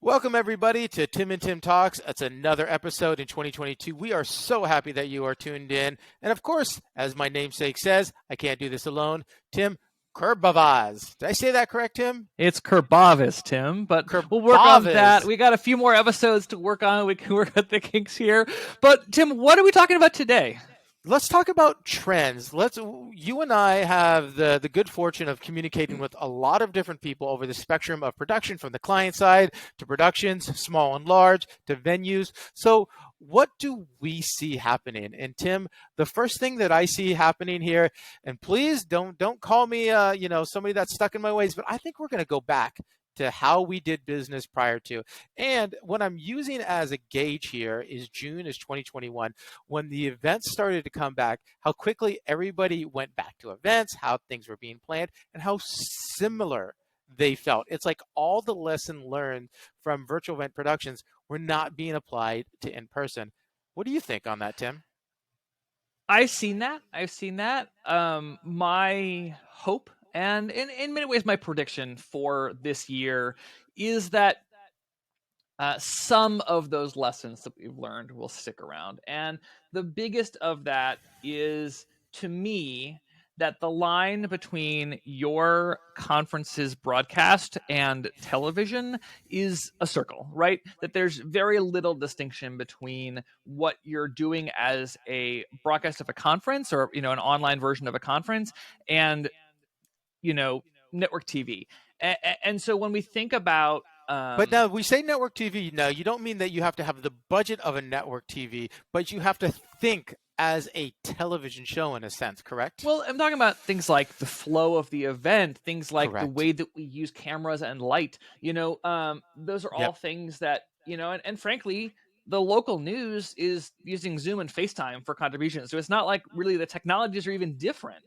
Welcome, everybody, to Tim and Tim Talks. It's another episode in 2022. We are so happy that you are tuned in. And of course, as my namesake says, I can't do this alone. Tim Kurbavaz. Did I say that correct, Tim? It's Kerbavis, Tim, but Kerbavis. we'll work on that. We got a few more episodes to work on. We can work out the kinks here. But, Tim, what are we talking about today? Let's talk about trends. You and I have the good fortune of communicating with a lot of different people over the spectrum of production, from the client side to productions, small and large, to venues. So what do we see happening? And Tim, the first thing that I see happening here, and please don't call me somebody that's stuck in my ways, but I think we're going to go back to how we did business prior to. And what I'm using as a gauge here is June is 2021, when the events started to come back, how quickly everybody went back to events, how things were being planned, and how similar they felt. It's like all the lesson learned from virtual event productions were not being applied to in-person. What do you think on that, Tim? I've seen that. My hope, and in many ways my prediction for this year, is that some of those lessons that we've learned will stick around. And the biggest of that is, to me, that the line between your conference's broadcast and television is a circle, right? That there's very little distinction between what you're doing as a broadcast of a conference, or, an online version of a conference, and, network TV. And so when we think about but now we say network TV. No, you don't mean that you have to have the budget of a network TV, but you have to think as a television show in a sense, correct? Well, I'm talking about things like the flow of the event, things like Correct. the way that we use cameras and light. Those are all things that, and frankly, the local news is using Zoom and FaceTime for contributions. So it's not like really the technologies are even different.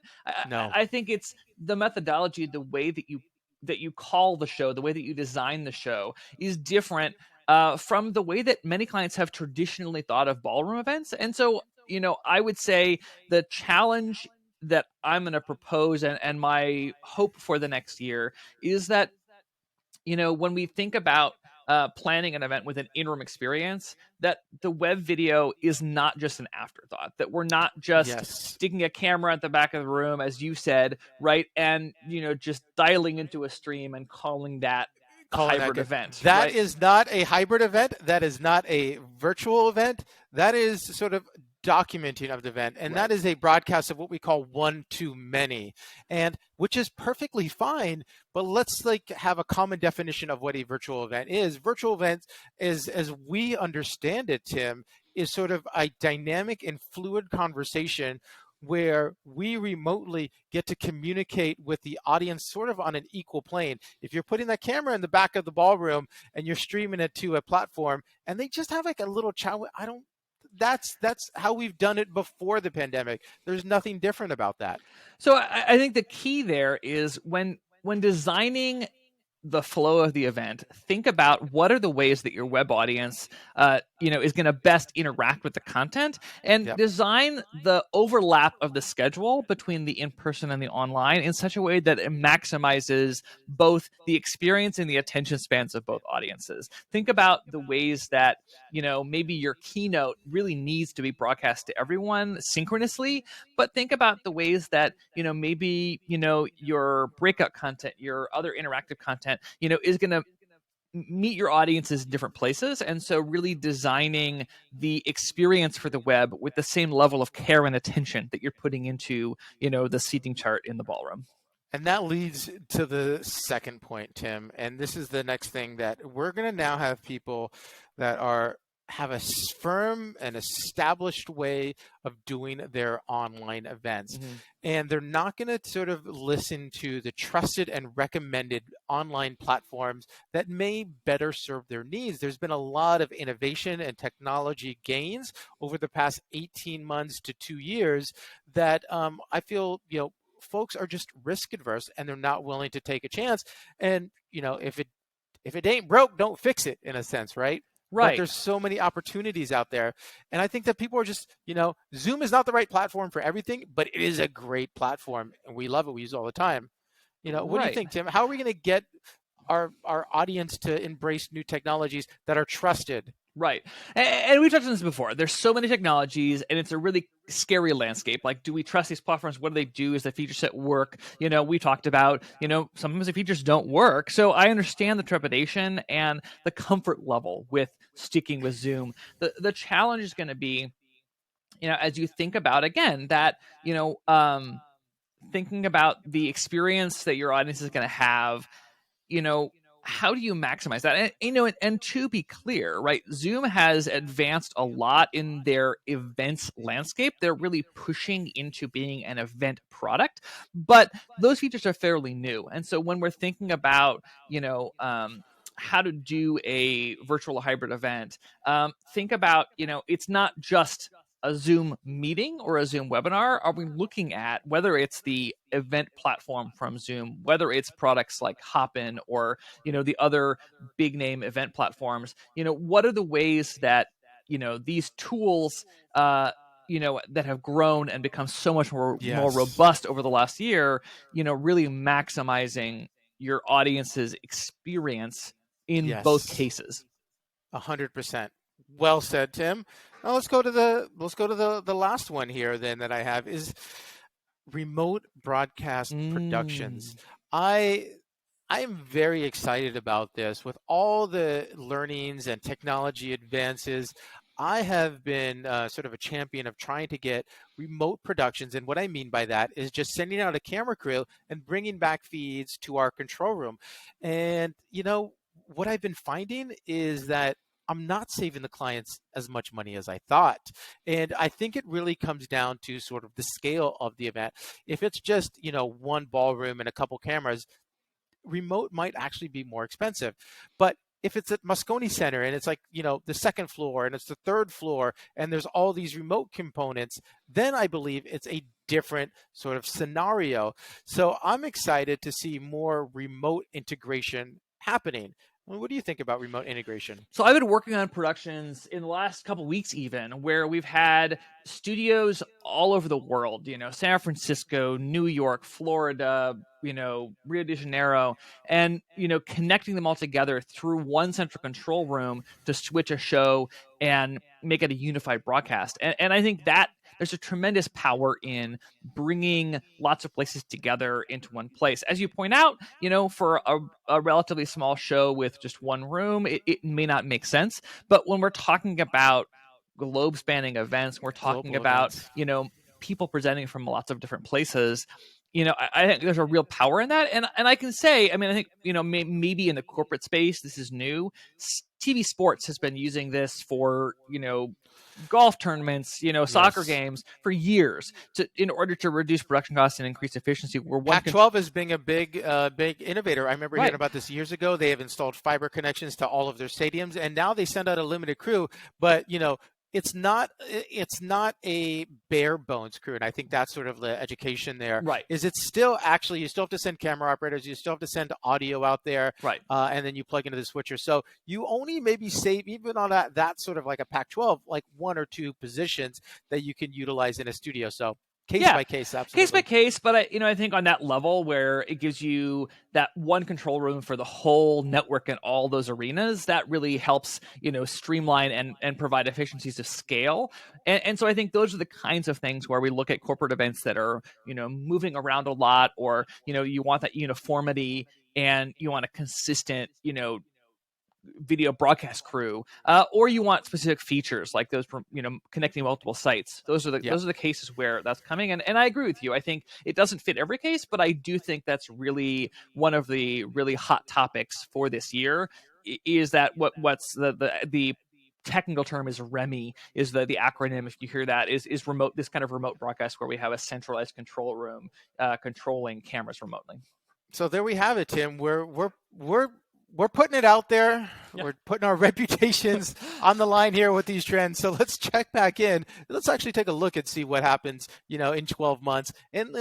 No. I think it's the methodology, the way that you call the show, the way that you design the show is different from the way that many clients have traditionally thought of ballroom events. And so, I would say the challenge that I'm going to propose and my hope for the next year is that, when we think about planning an event with an interim experience, that the web video is not just an afterthought, that we're not just sticking a camera at the back of the room, as you said, right? And, just dialing into a stream and calling that a hybrid event. That is not a hybrid event. That is not a virtual event. That is sort of documenting of the event, and that is a broadcast of what we call one-to-many, and which is perfectly fine. But let's have a common definition of what a virtual event is. Virtual events is, as we understand it, Tim, is sort of a dynamic and fluid conversation where we remotely get to communicate with the audience sort of on an equal plane. If you're putting that camera in the back of the ballroom and you're streaming it to a platform and they just have a little chat, that's how we've done it before the pandemic. There's nothing different about that. So I think the key there is when designing the flow of the event, think about what are the ways that your web audience, is going to best interact with the content, and design the overlap of the schedule between the in-person and the online in such a way that it maximizes both the experience and the attention spans of both audiences. Think about the ways that, maybe your keynote really needs to be broadcast to everyone synchronously, but think about the ways that, maybe, your breakout content, your other interactive content, is going to meet your audiences in different places. And so really designing the experience for the web with the same level of care and attention that you're putting into, the seating chart in the ballroom. And that leads to the second point, Tim. And this is the next thing, that we're going to now have people that have a firm and established way of doing their online events. Mm-hmm. And they're not going to sort of listen to the trusted and recommended online platforms that may better serve their needs. There's been a lot of innovation and technology gains over the past 18 months to 2 years that I feel, folks are just risk adverse and they're not willing to take a chance. And, if it ain't broke, don't fix it, in a sense, right? Right. But there's so many opportunities out there. And I think that people are just, Zoom is not the right platform for everything, but it is a great platform. And we love it. We use it all the time. What do you think, Tim? How are we going to get our audience to embrace new technologies that are trusted. Right. And we've touched on this before. There's so many technologies, and it's a really scary landscape. Like, do we trust these platforms? What do they do? Is the feature set work? We talked about, sometimes the features don't work. So I understand the trepidation and the comfort level with sticking with Zoom. The challenge is going to be, as you think about, again, that, thinking about the experience that your audience is going to have, how do you maximize that? And to be clear, right, Zoom has advanced a lot in their events landscape. They're really pushing into being an event product, but those features are fairly new. And so when we're thinking about, how to do a virtual hybrid event, think about, it's not just a Zoom meeting or a Zoom webinar. Are we looking at whether it's the event platform from Zoom, whether it's products like Hopin or, the other big name event platforms? What are the ways that, these tools, that have grown and become so much more robust over the last year, really maximizing your audience's experience in both cases. 100%. Well said, Tim. Now let's go to the last one here then that I have is remote broadcast productions. I am very excited about this. With all the learnings and technology advances, I have been sort of a champion of trying to get remote productions. And what I mean by that is just sending out a camera crew and bringing back feeds to our control room. And, what I've been finding is that I'm not saving the clients as much money as I thought. And I think it really comes down to sort of the scale of the event. If it's just, one ballroom and a couple cameras, remote might actually be more expensive. But if it's at Moscone Center and it's like, the second floor and it's the third floor and there's all these remote components, then I believe it's a different sort of scenario. So I'm excited to see more remote integration happening. What do you think about remote integration? So I've been working on productions in the last couple of weeks, even where we've had studios all over the world, San Francisco, New York, Florida, Rio de Janeiro, and, connecting them all together through one central control room to switch a show and make it a unified broadcast. And I think that there's a tremendous power in bringing lots of places together into one place. As you point out, for a relatively small show with just one room, it may not make sense. But when we're talking about globe spanning events, we're talking about, people presenting from lots of different places, I think there's a real power in that. And I can say, I think, maybe in the corporate space, this is new. TV sports has been using this for, golf tournaments, soccer games for years in order to reduce production costs and increase efficiency. Pac-12 is being a big innovator. I remember hearing about this years ago. They have installed fiber connections to all of their stadiums, and now they send out a limited crew. But it's not a bare bones crew, and I think that's sort of the education there. Right? Is it's still actually you still have to send camera operators, you still have to send audio out there, right? And then you plug into the switcher. So you only maybe save even on that sort of like a Pac-12, like one or two positions that you can utilize in a studio. So case by case, absolutely. Case by case, but I think on that level where it gives you that one control room for the whole network and all those arenas, that really helps, streamline and provide efficiencies of scale. And so I think those are the kinds of things where we look at corporate events that are, moving around a lot, or, you want that uniformity and you want a consistent, video broadcast crew, or you want specific features like those, connecting multiple sites. Those are the cases where that's coming. And I agree with you. I think it doesn't fit every case, but I do think that's really one of the really hot topics for this year. Is that what's the technical term is REMI, is the acronym, if you hear that, is remote, this kind of remote broadcast where we have a centralized control room controlling cameras remotely. So there we have it, Tim. We're putting it out there. Yeah. We're putting our reputations on the line here with these trends. So let's check back in. Let's actually take a look and see what happens, in 12 months. And,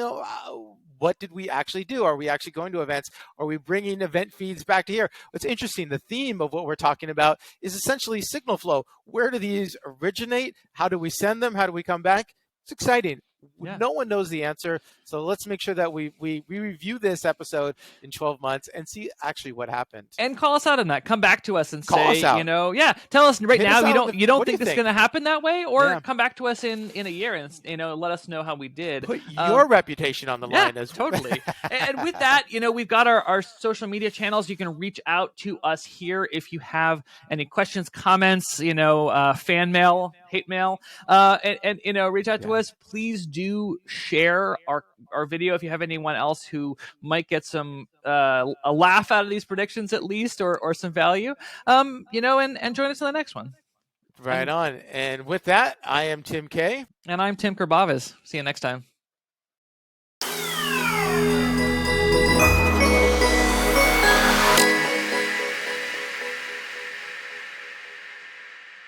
what did we actually do? Are we actually going to events? Are we bringing event feeds back to here? What's interesting, the theme of what we're talking about is essentially signal flow. Where do these originate? How do we send them? How do we come back? It's exciting. Yeah. No one knows the answer. So let's make sure that we review this episode in 12 months and see actually what happened. And call us out on that. Come back to us and Call say, us out. you know, yeah, tell us right Hit now us you out don't you don't what do think you this is think? going to happen that way, or Yeah. come back to us in a year and, you know, let us know how we did. Put your reputation on the line as well. Totally. And with that, you know, we've got our social media channels. You can reach out to us here if you have any questions, comments, you know, fan mail, hate mail, and you know, reach out to us. Please do share our video if you have anyone else who might get some a laugh out of these predictions at least, or some value. You know, and join us in the next one. Right on. And with that, I am Tim K. And I'm Tim Kerbavis. See you next time.